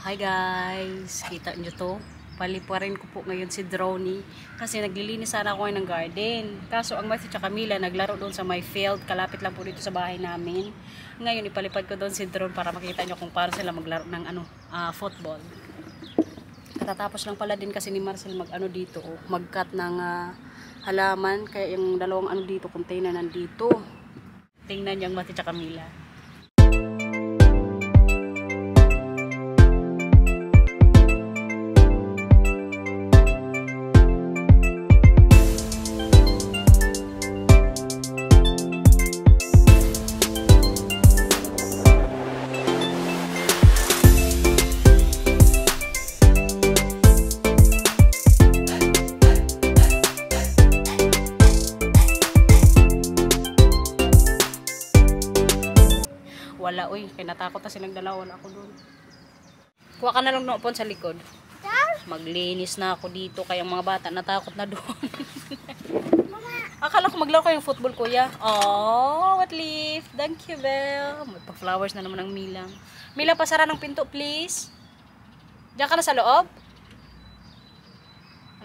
Hi guys! Kita nyo to? Paliparin ko po ngayon si Droney kasi naglilinis sana ako ng garden. Kaso ang Matthew at Camila naglaro doon sa my field. Kalapit lang po dito sa bahay namin. Ngayon ipalipad ko doon si Drone para makita nyo kung paano sila maglaro ng football. Katatapos lang pala din kasi ni Marcel dito, mag-cut ng halaman. Kaya yung dalawang dito, container nandito. Tingnan nyo ang Matthew at Camila. Wala, uy, kaya natakot na silang dalawa, wala ako doon. Kuha ka na lang noon sa likod. Maglinis na ako dito, kaya mga bata natakot na doon. Akala ko maglaro kayong football, kuya. Oh, what leaf? Thank you, Belle. Magpa-flowers na naman ang Mila. Mila, pasara ng pinto, please. Diyan ka na sa loob?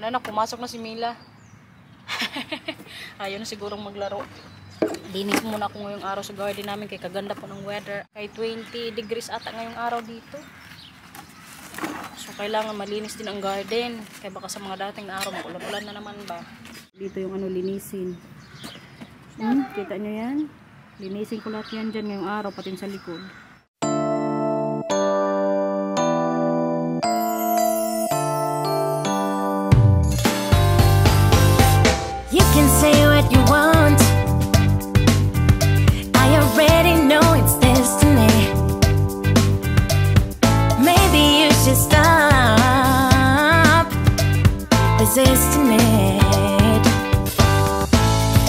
Ano na, pumasok na si Mila. Ayaw na sigurong maglaro. Linis muna ako ngayong araw sa garden namin kay kaganda po ng weather. Kay 20 degrees ata ngayong araw dito. So kailangan malinis din ang garden. Kaya baka sa mga dating na araw magulan-ulan na naman ba. Dito yung linisin. Kita nyo yan? Linisin ko lahat yan dyan ngayong araw pati sa likod. You can say what you want. Already know it's destiny. Maybe you should stop resisting it.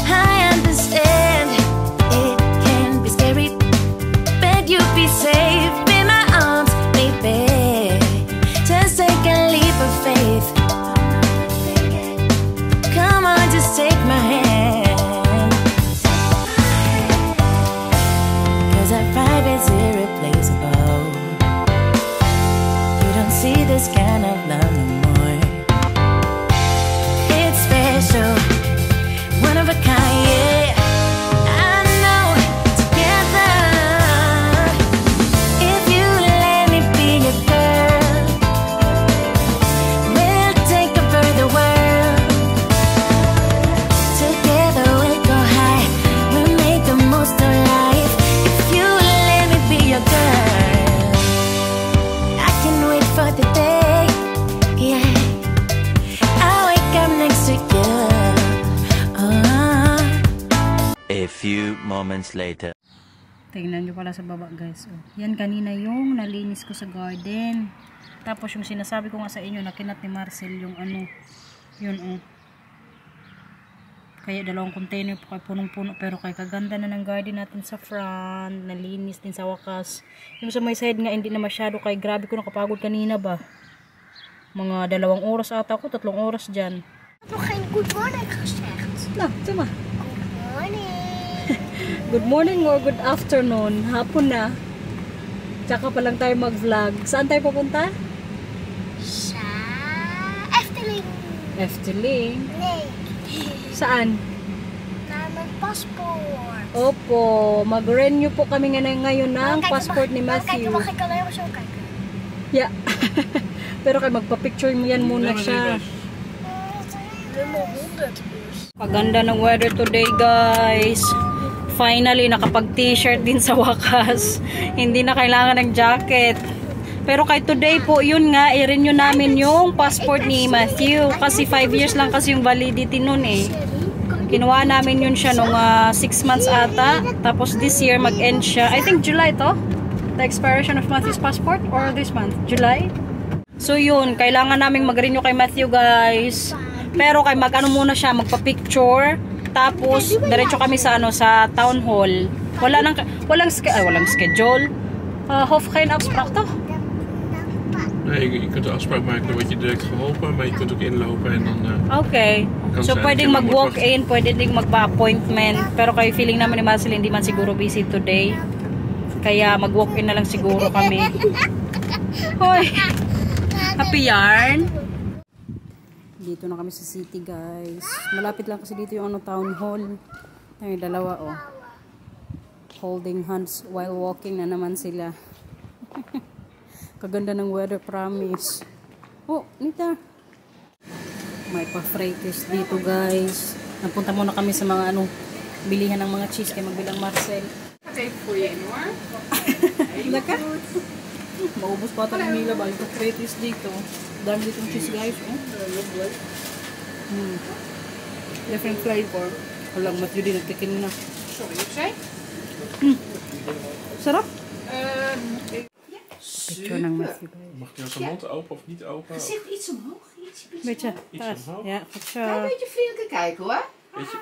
I understand it can be scary, but you'll be safe in my arms, baby. Just take a leap of faith. Come on, just take my hand. Our vibe is irreplaceable. You don't see this kind of love no more. It's special, one of a kind, yeah. I know, together. If you let me be your girl, we'll take over the world. Together we'll go high, we'll make the most of life. Your girl, I can wait for the day, yeah. I'll wake up next to you. A few moments later. Tingnan nyo pala sa baba, guys. Yan kanina yung nalinis ko sa garden. Tapos yung sinasabi ko nga sa inyo na kinat ni Marcel yung yun kaya dalawang container po kay punong-puno, pero kay kaganda na ng garden natin sa front, nalinis din sa wakas. Yung sa may side nga hindi na masyado, kay grabe ko nakapagod kanina ba. Mga 2 oras ata ako, 3 oras dyan. Ik heb nog geen good morning gezegd. Nou, zeg maar. Good morning. Good morning or good afternoon. Hapon na. Tsaka pa lang tayo mag-vlog. Saan tayo pupunta? Sa Efteling. Efteling? Nee. Saan? Naar mijn paspoort. Opo, mag-renew po kami ngayon ng passport ni Matthew. Mag ik alleen maar zo kijken? Yeah. Pero kay magpa-picture mo yan muna siya. Nummer 100 dus. Paganda ng weather today, guys. Finally, nakapag-t-shirt din sa wakas. Hindi na kailangan ng jacket. Pero kay today po, yun nga, i-renew namin yung passport ni Matthew. Kasi 5 years lang kasi yung validity nun eh. Kinuha namin yun siya nung 6 months ata. Tapos this year, mag-end siya. I think July to? The expiration of Matthew's passport? Or this month? July? So yun, kailangan namin mag-renew kay Matthew, guys. Pero kay muna siya, magpa-picture. Tapos, diretso kami sa sa town hall. Walang schedule. Hoef geen afspraak toch? Nee, je kunt de afspraak maken, dan word je direct geholpen, maar je kunt ook inlopen en dan... Okay. So pwedeng mag-walk-in, pwedeng magpa-appointment. Pero kay feeling naman ni Marcel hindi man siguro busy today. Kaya mag-walk-in na lang siguro kami. Hoy! Happy yarn? Dito na kami sa city, guys. Malapit lang kasi dito yung town hall. Ay, dalawa, oh. Holding hands while walking na naman sila. Kaganda ng weather, promise. Oh, Nita. May pa-freighters dito, guys. Napunta muna kami sa mga bilihan ng mga cheese kay magbilang Marcel. Okay, voor je hoor. Laka? Maubos pa ito ng nila. Balik pa freighters dito. Dami ditong cheese, guys. Different flavor. Walang mat yun din. Nagtikin na. Sorry, ik zei. Sarap. Picture ng Matthew. Mag je zijn mond open of niet open? Gezicht iets omhoog. Iets Beetje. Iets Taas. omhoog? Ja, Een beetje vriendelijk kijken hoor.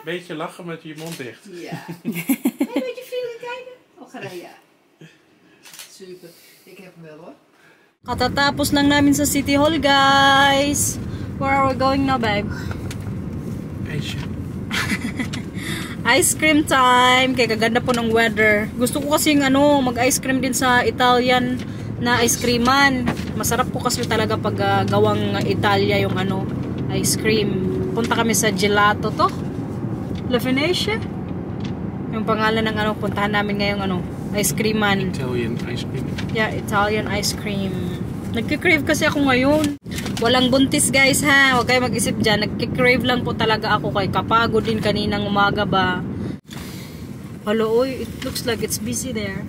Beetje lachen met je mond dicht. Ja. Een beetje vriendelijk kijken. Oh, Gaia. Super. Ik heb hem wel hoor. Katatapos lang namin sa City Hall, guys. Where are we going now, babe? Eentje. Ice cream time. Kaya kaganda po ng weather. Gusto ko kasi mag-ice cream din sa Italian na ice creaman. Masarap po kasi talaga pag gawang Italia yung ice cream. Punta kami sa gelato to. La Venetia. Yung pangalan ng puntahan namin ngayong ice creaman. Italian ice cream. Yeah, Italian ice cream. Nagkikrave kasi ako ngayon. Walang buntis, guys, ha. Huwag kayo mag-isip dyan. Nagkikrave lang po talaga ako kay kapagod din kaninang umaga ba. Hello, it looks like it's busy there.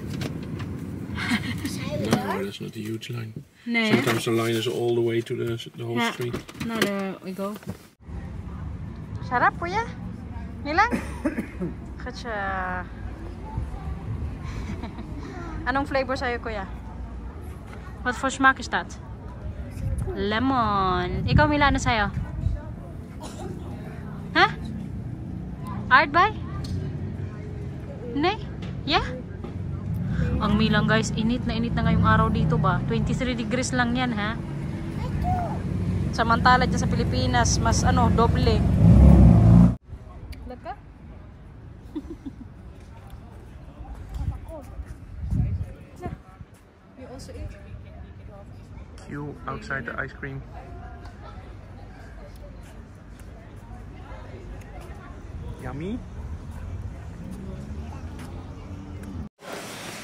No, that's not a huge line. Nee. Sometimes the line is all the way to the whole Ja. street. Nou, there we go. Sarap, kuya. Nilang? Katsa. Anong flavor sa'yo, kuya? Wat voor smaak is dat? Lemon. Ikaw, Mila, ano sa'yo? Ha? Aardbei? Nee? Yeah? Ang Milang, guys, init na ngayong araw dito ba? 23 degrees lang yan, ha? Samantala dyan sa Pilipinas, mas doble. Laka? You also eat? Queue outside the ice cream. Yummy.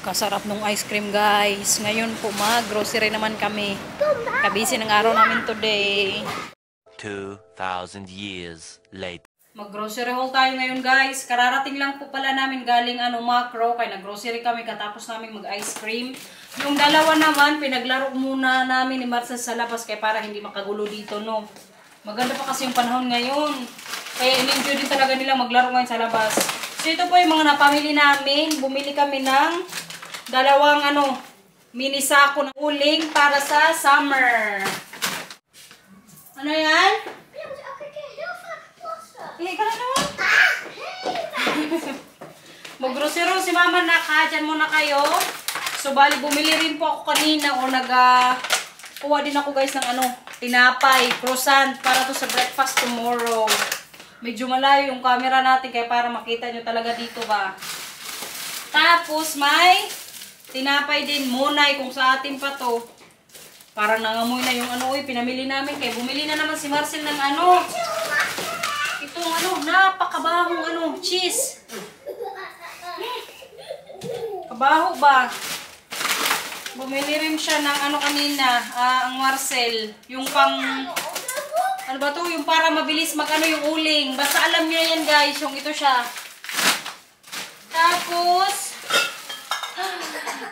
Kasarap nung ice cream, guys. Ngayon po mag-grocery naman kami. Kabisi ng araw namin today. 2,000 years later. Mag-grocery haul tayo ngayon, guys. Kararating lang po pala namin galing Macro. Kaya nag-grocery kami katapos namin mag-ice cream. Yung dalawa naman, pinaglaro muna namin ni Marcel sa labas kaya para hindi makagulo dito, no. Maganda pa kasi yung panahon ngayon. Kaya in-enjoy din talaga nilang maglaro ngayon sa labas. So ito po yung mga napamili namin. Bumili kami ng dalawang mini sako ng uling para sa summer. Ano yan? Ka na naman. Mag-grocery si mama na ka. Diyan muna kayo. So bali bumili rin po ako kanina o kuha din ako, guys, ng tinapay, croissant para to sa breakfast tomorrow. Medyo malayo yung camera natin kaya para makita nyo talaga dito ba. Tapos may tinapay din, Monay, kung sa atin pa to. Parang nangamoy na yung pinamili namin. Kaya bumili na naman si Marcel ng itong napakabahong cheese. Kabaho ba? Bumili rin siya ng kanina, ang Marcel. Yung pang, yung para mabilis yung uling. Basta alam nyo yan, guys, yung ito siya. Tapos,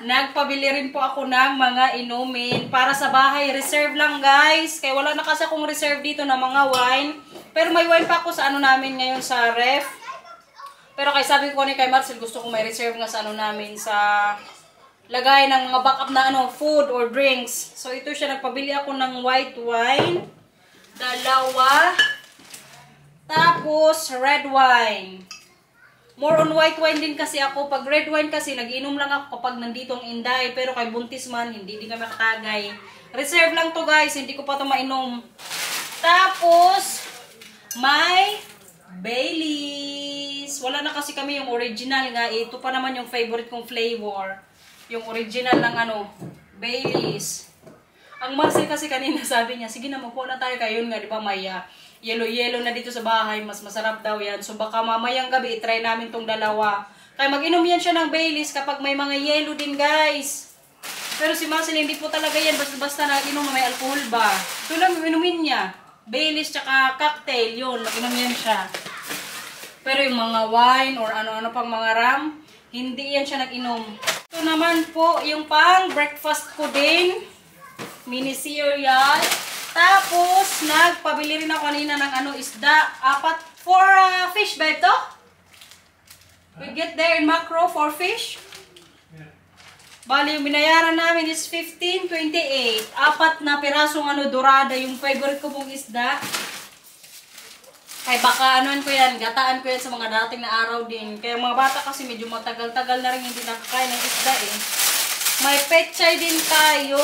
nagpabili rin po ako ng mga inumin para sa bahay. Reserve lang, guys. Kaya wala na kasi akong reserve dito na mga wine. Pero may wine pa ako sa namin ngayon sa ref. Pero kay sabi ko kay Marcel, gusto ko may reserve nga sa namin sa lagay ng mga backup na food or drinks. So ito siya, nagpabili ako ng white wine. Dalawa. Tapos red wine. More on white wine din kasi ako. Pag red wine kasi, nag-inom lang ako kapag nandito ang Inday. Pero kay buntis man, hindi din kami makatagay. Reserve lang to, guys. Hindi ko pa to mainom. Tapos, may Baileys. Wala na kasi kami yung original nga. Ito pa naman yung favorite kong flavor. Yung original ng Baileys. Ang Marcel kasi kanina sabi niya, sige na magkuha na tayo kayo nga, di ba may yellow na dito sa bahay, mas masarap daw yan. So baka mamayang gabi, try namin tong dalawa. Kaya mag-inom yan siya ng Baileys kapag may mga yellow din guys. Pero si Marcel hindi po talaga yan, basta nag-inom na may alcohol ba. Ito lang inumin niya. Baileys tsaka cocktail, yun, mag-inom yan siya. Pero yung mga wine or ano-ano pang mga rum, hindi yan siya nag-inom. Ito naman po yung pang breakfast ko din. Mini cereal. Tapos, nagpabili rin ako kanina ng isda. 4 for fish, babe, to? We get there in macro for fish. Bali, yung binayaran namin is 15.28. 4 na pirasong dorada. Yung favorite ko pong isda. Ay, baka ko yan. Gataan ko yan sa mga dating na araw din. Kaya mga bata kasi medyo matagal-tagal na rin hindi nakakain ng isda eh. May pechay din tayo.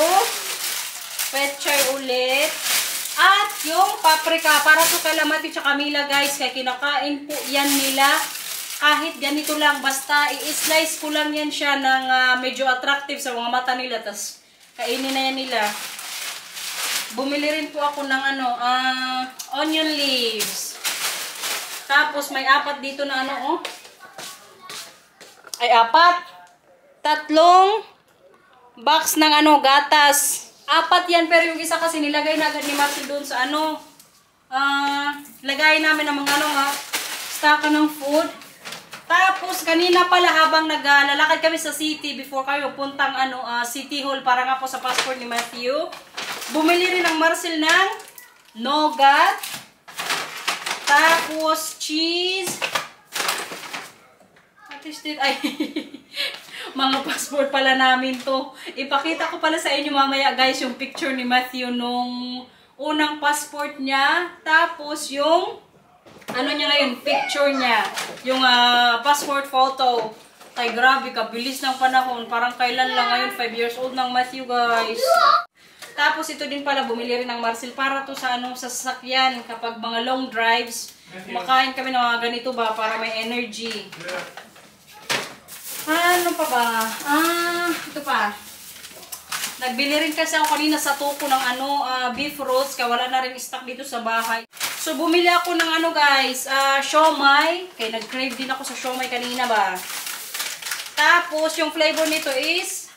Pechay ulit. At yung paprika, para to kay Lamati at Camila guys, kaya kinakain po yan nila. Kahit ganito lang, basta i-slice ko lang yan siya ng medyo attractive sa mga mata nila. Tapos kainin na yan nila. Bumili rin po ako ng onion leaves. Tapos may 4 dito na ay 4. 3 box ng gatas. 4 yan, pero yung isa kasi nilagay na agad ni Marcel doon sa lagay namin ng mga stock ng food. Tapos kanina pala habang naglalakad kami sa city before kayo puntang City Hall para nga po sa passport ni Matthew, bumili rin ng Marcel ng nougat. Tapos cheese. What is it? Ay, mga passport pala namin to. Ipakita ko pala sa inyo mamaya guys yung picture ni Matthew nung unang passport niya. Tapos yung niya ngayon, picture niya. Yung passport photo. Ay grabe, kabilis ng panahon. Parang kailan lang ngayon, 5 years old ng Matthew guys. Tapos ito din pala, bumili rin ng Marcel para to sa sasakyan kapag mga long drives. Makain kami ng mga ganito ba para may energy. Ano pa ba? Ito pa. Nagbili rin kasi ako kanina sa Tuko ng beef roast kaya wala na rin stock dito sa bahay. So bumili ako ng guys, siomai. Kaya nag-crave din ako sa siomai kanina ba. Tapos yung flavor nito is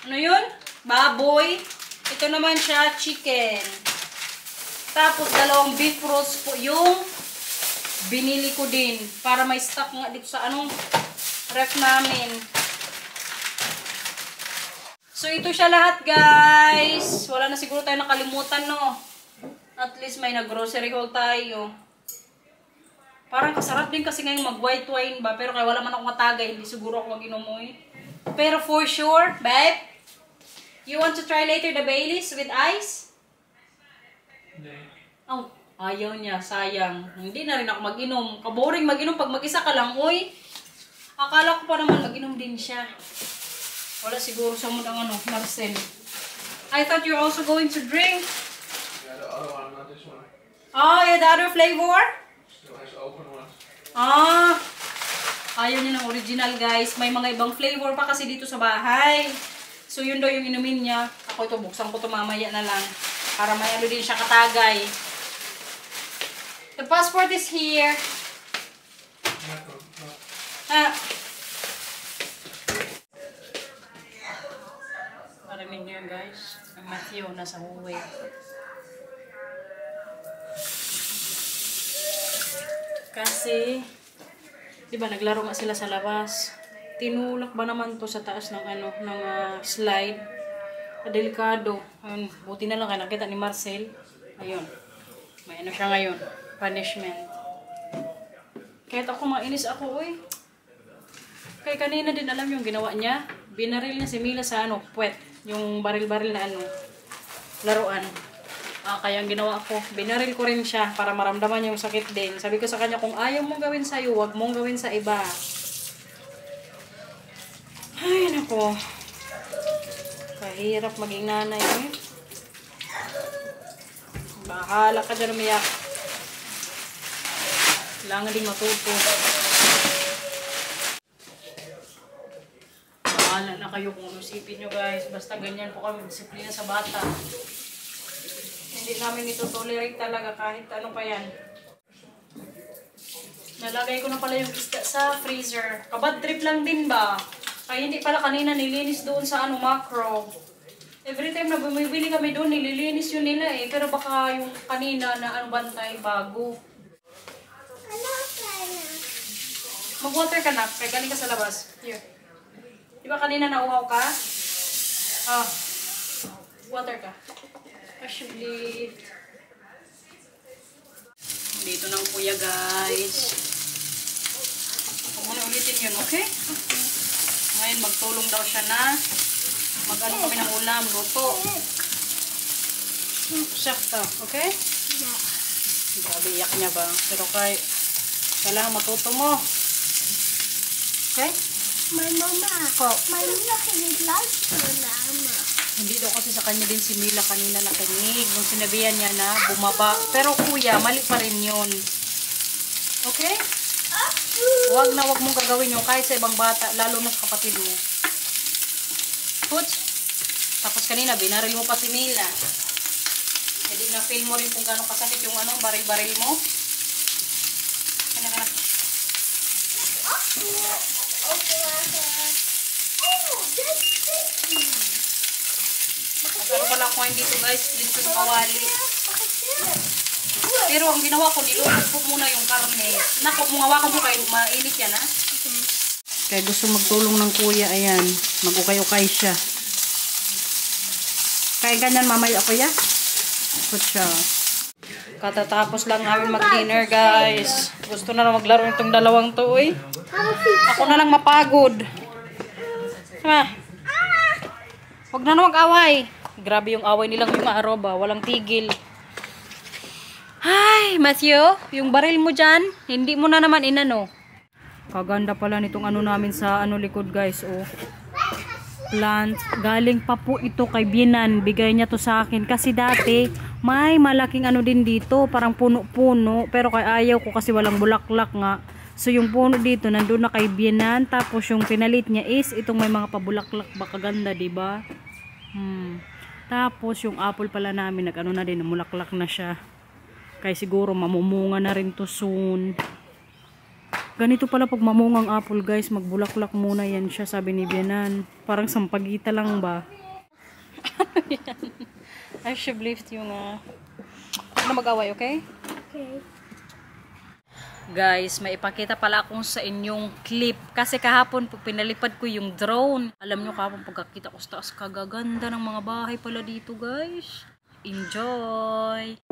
yun? Baboy. Ito naman siya chicken. Tapos 2 beef roast po yung binili ko din para may stock nga dito sa ref namin. So, ito siya lahat, guys. Wala na siguro tayo nakalimutan, no? At least may nag-grocery haul tayo. Parang kasarap din kasi ngayon mag-white wine ba? Pero kaya wala man akong matagay. Hindi siguro ako mag-inumoy. Pero for sure, babe, you want to try later the Baileys with ice? Oh, ayaw niya. Sayang. Hindi na rin ako mag-inom. Kaboring mag-inom pag mag-isa ka lang, uy. Akala ko pa naman mag-inom din siya. Wala siguro sa muna Marcel. I thought you're also going to drink. Yeah, the other one, not this one. Oh, yeah, the other flavor? Still has open ones. Ayaw niya ng original, guys. May mga ibang flavor pa kasi dito sa bahay. So, yun daw yung inumin niya. Ako ito, buksan ko ito mamaya na lang. Para may din siya katagay. The passport is here. Marinig niyo guys. Ang Matthew nasa huwi. Kasi, di ba naglaro nga sila sa labas. Tinulak ba naman to sa taas ng slide. Delikado. Ayun, buti na lang kaya nakita ni Marcel. Ayun. May siya ngayon. Punishment. Kahit ako mainis ako, uy. Kaya kanina din alam yung ginawa niya. Binaril niya si Mila sa puwet. Yung baril-baril na laruan. Kaya ang ginawa ko, binaril ko rin siya para maramdaman niya yung sakit din. Sabi ko sa kanya, kung ayaw mong gawin sa'yo, huwag mong gawin sa iba. Ay, nako. Kahirap maging nanay, eh. Bahala ka dyan umiyak. Kailangan din matuto. Bahala na kayo kung isipin nyo guys. Basta ganyan po kami disiplina sa bata. Hindi namin ito tolerate talaga kahit ano pa yan. Nalagay ko na pala yung isda sa freezer. Kabad trip lang din ba? Kaya hindi pala kanina nilinis doon sa macro. Every time na bumibili kami doon, nililinis yun nila eh. Pero baka yung kanina na bantay bago. Mag-water ka na. Kaya galing ka sa labas. Here. Di ba kanina nauhaw ka? Water ka. Actually, dito ng kuya guys. Huwag mo na ulitin yun, okay? Ngayon magtulong daw siya na mag-ano kami ng ulam, luto. Sakto, okay? Grabe, iyak niya ba? Pero kailangan matuto mo. Okay? My mama. My mama kinilag ko na, ama. Hindi daw kasi sa kanya din si Mila kanina nakinig. Nung sinabihan niya na bumaba. Pero kuya, mali pa rin yun. Okay? Huwag mong gagawin yun kahit sa ibang bata, lalo na sa kapatid mo. Puts. Tapos kanina, binaril mo pa si Mila. Hindi na-feel mo rin kung gano'ng kasakit yung baril-baril mo. Kana. Magkaroon pala ako ngayon dito guys. Please ko sa kawali. Pero ang ginawa ko, nilulog ko muna yung karne. Naku, kung hawakan mo kayo, mainit yan ha. Kaya gusto magtulong ng kuya, ayan. Mag-ukay-ukay siya. Kaya ganyan mamaya kuya. Put siya. Katatapos lang namin mag-dinner guys. Gusto na lang maglaro itong dalawang to eh. Ako na lang mapagod. Huwag na mag-away. Grabe yung away nilang yung maaroba. Walang tigil. Hi, Matthew. Yung baril mo dyan, hindi mo na naman inano. Kaganda pala nitong namin sa likod guys. Oh. Plant. Galing pa po ito kay Binan. Bigay niya to sa akin. Kasi dati, may malaking din dito. Parang puno-puno. Pero kay ayaw ko kasi walang bulaklak nga. So yung puno dito, nandun na kay Binan. Tapos yung pinalit niya is, itong may mga pabulaklak. Baka ganda, diba? Tapos yung apple pala namin, na din, namulaklak na siya. Kaya siguro mamumunga na rin to soon. Ganito pala pag mamungang apple guys, magbulaklak muna yan siya, sabi ni Bianan. Parang sampagita lang ba? I should lift yung huwag na mag-away, okay? Okay. Guys, may ipakita pala akong sa inyong clip. Kasi kahapon pinalipad ko yung drone. Alam nyo kahapon pagkakita ko sa taas, kagaganda ng mga bahay pala dito guys. Enjoy!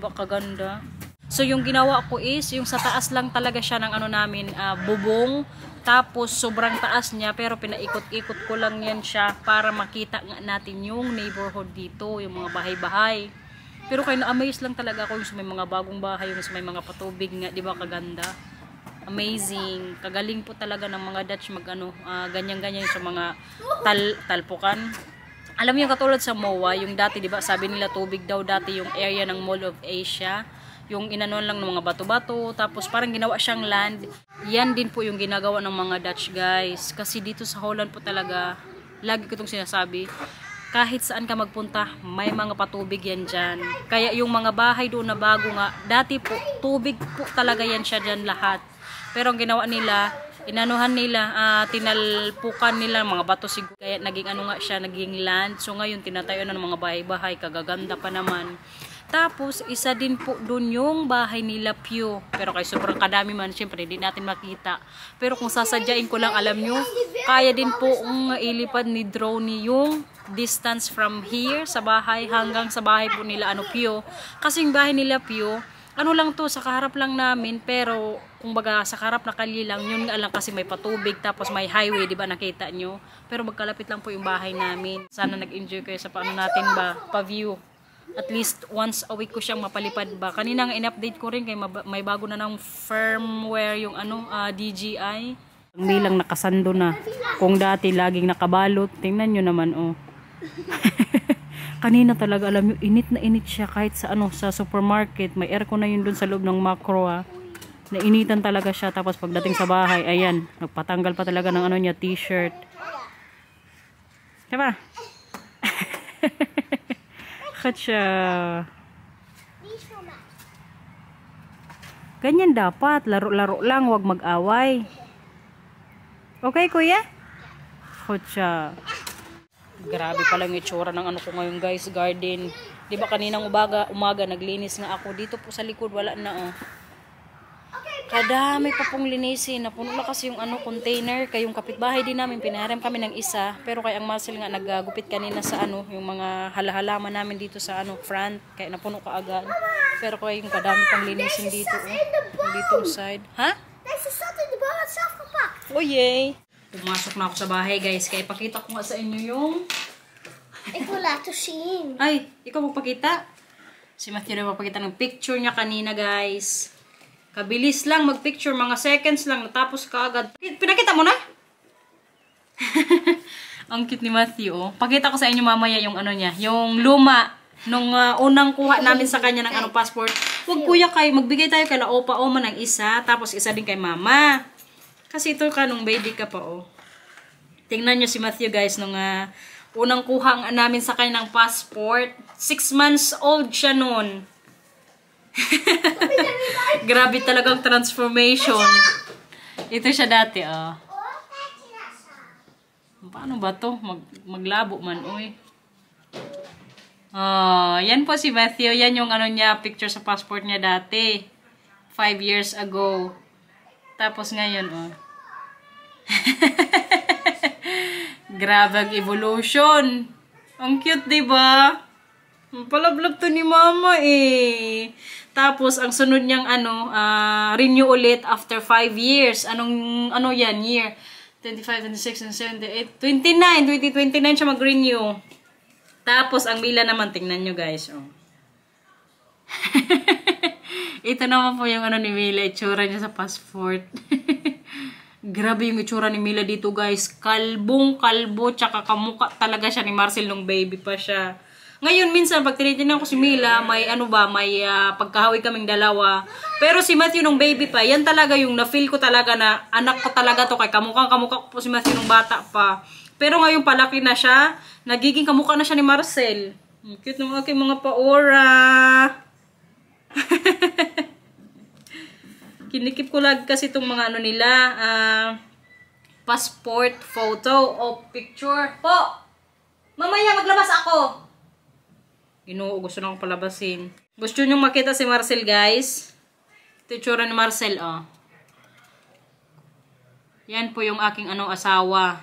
ba kaganda? So yung ginawa ko is, yung sa taas lang talaga siya ng ano namin, bubong. Tapos sobrang taas niya, pero pinaikot-ikot ko lang yan siya para makita nga natin yung neighborhood dito, yung mga bahay-bahay. Pero kaya na-amaze lang talaga ako yung sa may mga bagong bahay, yung sa may mga patubig nga, di ba kaganda? Amazing. Kagaling po talaga ng mga Dutch mag-ano, ganyan-ganyan sa mga talpukan. Alam niyo katulad sa MOA, yung dati, di ba, sabi nila tubig daw dati yung area ng Mall of Asia. Yung inanon lang ng mga bato-bato, tapos parang ginawa siyang land. Yan din po yung ginagawa ng mga Dutch guys. Kasi dito sa Holland po talaga, lagi ko itong sinasabi, kahit saan ka magpunta, may mga patubig yan dyan. Kaya yung mga bahay doon na bago nga, dati po, tubig po talaga yan siya dyan lahat. Pero ang ginawa nila, inanuhan nila, tinalpukan nila mga bato siguro. Kaya naging ano nga siya, naging land. So ngayon, tinatayo na ng mga bahay-bahay, kagaganda pa naman. Tapos, isa din po dun yung bahay nila Pew. Pero kay sobrang kadami man, syempre, hindi natin makita. Pero kung sasadyain ko lang, alam nyo, kaya din po ilipad ni drone yung distance from here sa bahay hanggang sa bahay po nila Pew. Kasi yung bahay nila Pew, ano lang to, sa kaharap lang namin, pero kung baga sa kaharap na kalye lang, yun nga lang kasi may patubig, tapos may highway, di ba nakita nyo? Pero magkalapit lang po yung bahay namin. Sana nag-enjoy kayo sa paano natin ba, pa-view. At least once a week ko siyang mapalipad ba. Kanina nga in-update ko rin kay may bago na ng firmware yung DJI. Bilang nakasando na. Kung dati laging nakabalot, tingnan nyo naman Kanina talaga alam nyo, init na init siya kahit sa sa supermarket. May aircon na yun dun sa loob ng Macro. Nainitan talaga siya. Tapos pagdating sa bahay, ayan, nagpatanggal pa talaga ng niya, t-shirt. Diba? Siya. Ganyan dapat, laro-laro lang, wag mag-away. Okay, kuya? Kutsa. Grabe pala yung itsura ng ko ngayon, guys, garden. 'Di ba kaninang umaga naglinis nga ako dito po sa likod, wala na Kadami pa pong linisin. Napuno na kasi yung container. Kayong kapitbahay din namin, pinaharam kami ng isa. Pero kaya ang muscle nga naggupit kanina sa yung mga halahalaman namin dito sa front. Kaya napuno ka agad. Pero kaya yung kadami pang linisin dito. Dito side. Ha? Oh yay! Pumasok na ako sa bahay, guys. Kaya ipakita ko nga sa inyo yung... Ik wil laten zien. Ay, ikaw magpakita? Si Matthew na magpakita ng picture niya kanina, guys. Kabilis lang mag-picture, mga seconds lang, natapos ka agad. Pinakita mo na? Ang cute ni Matthew, Pakita ko sa inyo mamaya yung niya, yung luma, nung unang kuha namin sa kanya ng passport. Huwag kuya kay, magbigay tayo kay Opa-Oma ng isa, tapos isa din kay mama. Kasi ito ka nung baby ka pa, Tingnan nyo si Matthew, guys, nung unang kuha namin sa kanya ng passport. 6 months old siya noon. Grabe talagang transformation. Ito siya dati, Paano ba to? Maglabo man, yan po si Matthew. Yan yung niya, picture sa passport niya dati. 5 years ago. Tapos ngayon, Grabe ang evolution. Ang cute, diba? Palablab to ni mama Tapos ang sunod niyang renew ulit after 5 years. Ano yan year? 25, 26, 27, 28, 2029 siya mag-renew. Tapos ang Mila naman, tingnan nyo, guys. Ito naman po yung ni Mila, itsura niya sa passport. Grabe yung itsura ni Mila dito, guys. Kalbong-kalbo, tsaka kamukha talaga siya ni Marcel nung baby pa siya. Ngayon, minsan, pag tinitingnan ko si Mila, may may pagkahawi kaming dalawa. Pero si Matthew nung baby pa, yan talaga yung na-feel ko talaga na anak ko talaga to. Kay kamukha ko po si Matthew nung bata pa. Pero ngayon, palaki na siya. Nagiging kamukha na siya ni Marcel. Cute naman aking mga paora. Kinikip ko lagi kasi itong mga nila. Passport, photo, o picture. Po! Mamaya maglabas ako! Gusto na akong palabasin. Gusto nyo makita si Marcel, guys? Ito yung tsura ni Marcel, Yan po yung aking asawa.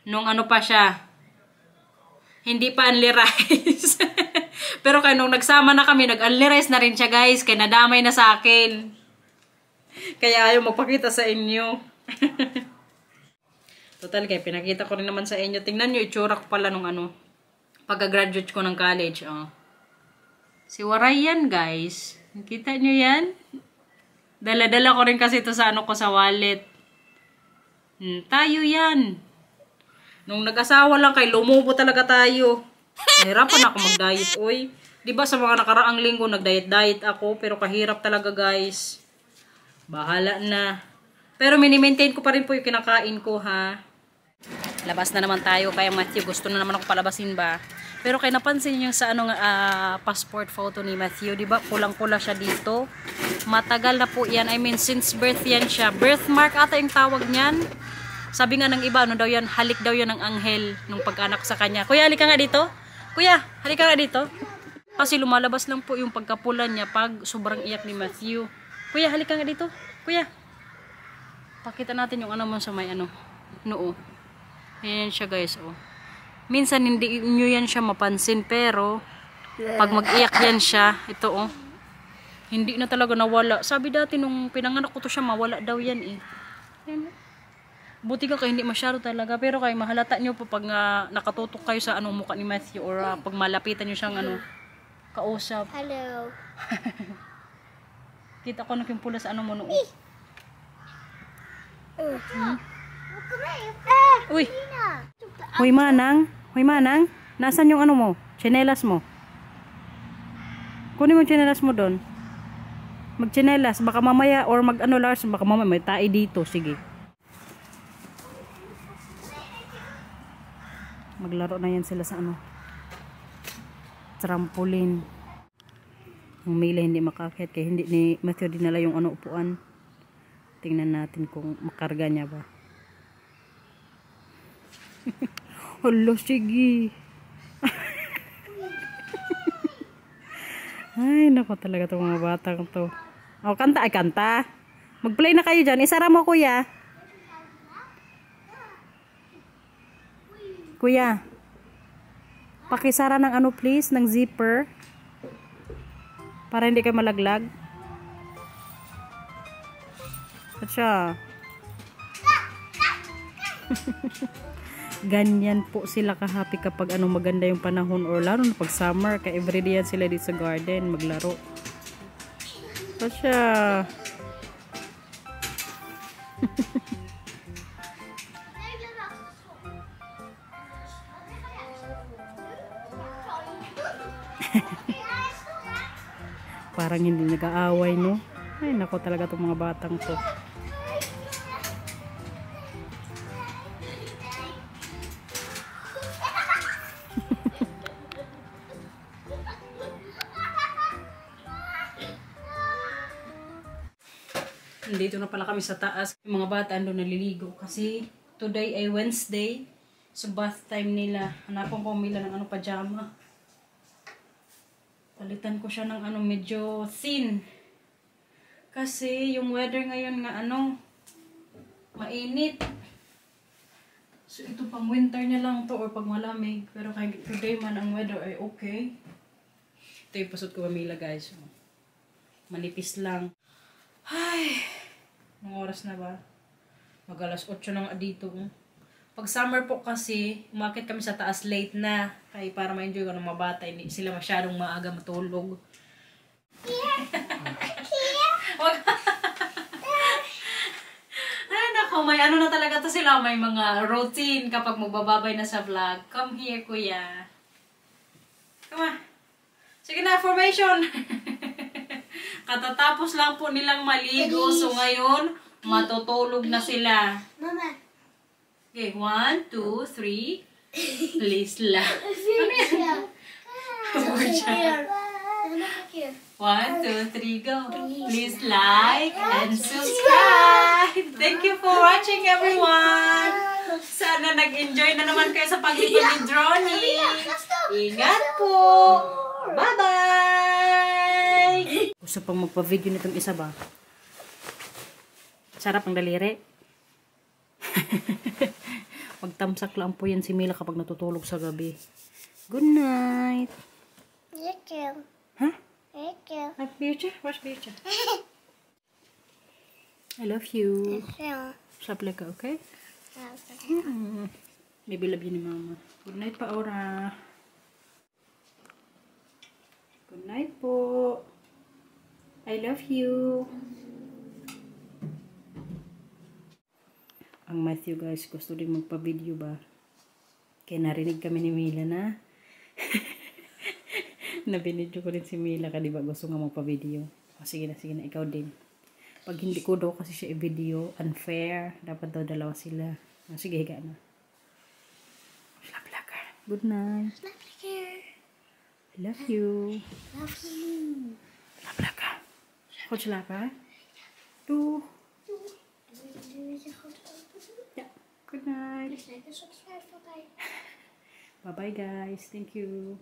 Nung pa siya. Hindi pa only rice. Pero kaya nung nagsama na kami, nag-alires na rin siya guys. Kaya nadamay na sa akin. Kaya ayaw magpakita sa inyo. Total kaya pinakita ko rin naman sa inyo. Tingnan nyo, itsura ko pala nung ano. Pagka-graduate ko ng college. Oh. Si Waray yan guys. Nakita nyo yan? Dala-dala ko rin kasi ito sa ano ko sa wallet. Tayo yan. Nung nag-asawa lang kay lumubo talaga tayo. Nahirapan ako mag-diet, oy. Diba sa mga nakaraang linggo nag-diet ako, pero kahirap talaga guys. Bahala na. Pero mini-maintain ko pa rin po yung kinakain ko ha. Labas na naman tayo kaya Matthew. Gusto na naman ako palabasin ba? Pero kaya napansin niyo sa ano passport photo ni Matthew, diba? Kulang-kula siya dito. Matagal na po yan. I mean, since birth yan siya. Birthmark ata yung tawag niyan. Sabi nga ng iba, ano daw yan, halik daw yan ng anghel nung pag-anak sa kanya. Kuya, halika nga dito. Kuya, halika nga dito. Kasi lumalabas lang po yung pagkapulan niya pag sobrang iyak ni Matthew. Kuya, halika nga dito. Kuya. Pakita natin yung ano mo sa may ano, noo. Ayan siya guys, oh. Minsan hindi nyo yan siya mapansin, pero pag mag-iyak yan siya, ito oh. Hindi na talaga nawala. Sabi dati nung pinanganak ko to siya, mawala daw yan eh. Ayan. Buti ka kayo hindi masyado talaga, pero kayo mahalata nyo po pag nakatutok kayo sa anong mukha ni Matthew or pag malapitan nyo siyang ano, kausap. Hello. Kita ko yung pula sa ano mo noo. Uy. Hoy manang, nasan yung ano mo? Tsinelas mo. Kunin mo yung tsinelas mo doon. Magtsinelas, baka mamaya or mag ano Lars, baka mamaya may tae dito, sige. Maglaro na yan sila sa ano, trampoline. Ang Mila hindi makakit kaya hindi ni Matthew dinala yung ano upuan. Tingnan natin kung makarga niya ba. Hala, sige. Ay, naku talaga itong mga batang to. O, kanta ay kanta. Mag-play na kayo dyan. Isara mo, kuya. Kuya, pakisara ng ano please, ng zipper. Para hindi kayo malaglag. At siya. Ganyan po sila ka-happy kapag ano maganda yung panahon or lalo na pag summer. Kaya everyday yan sila dito sa garden maglaro. At siya. Parang hindi nag-aaway, no? Ay, nako talaga itong mga batang to. Dito na pala kami sa taas. Yung mga bata ando naliligo kasi today ay Wednesday. So bath time nila. Hanapan ko mila ng ano pajama. Palitan ko siya ng ano medyo thin. Kasi yung weather ngayon nga ano mainit. So ito pang winter niya lang to or pag malamig. Pero kahit today man ang weather ay okay. Ito yung pasot ko pamila guys. Manipis lang. Ay, anong oras na ba? Mag alas 8 na nga dito. Pag summer po kasi, umakit kami sa taas late na. Kaya para ma-enjoy ko ng mga bata, hindi sila masyadong maaga matulog. Ay nako, may ano na talaga to sila. May mga routine kapag magbababay na sa vlog. Come here, kuya. Come on. Sige na, formation. Katatapos lang po nilang maligo. So ngayon, matutulog na sila. Mama. Okay, 1, 2, 3. Please lang. Ano yan? Here. 1, 2, 3, go. Please like and subscribe. Thank you for watching, everyone. Sana nag-enjoy na naman kayo sa paglipad ni Droney. Ingat po. Bye-bye. Gusto pang magpa-video nitong isa ba? Sarap ang daliri. Magtamsak lang po yan si Mila kapag natutulog sa gabi. Good night. Lekker. Huh? Lekker. Biertje? Waar is biertje? I love you. Lekker. Slaap lekker, oké? Ja, Baby love you ni mama. Good night pa, Aura. Good night po. I love you. Ang Matthew guys, gusto din magpa-video ba? Kaya narinig kami ni Mila na. Nabinidyo ko rin si Mila ka, diba? Gusto nga magpa-video. O, sige na, ikaw din. Pag hindi ko daw kasi siya i-video, unfair. Dapat daw dalawa sila. O, sige, higa na. Slap laka. Good night. lekker. I love you. Love you. Slap laka. Goed slapen, hè? Doei. Doe je goed open doen? Ja, good night. Dus lekker subscribe voorbij. Bye bye guys. Thank you.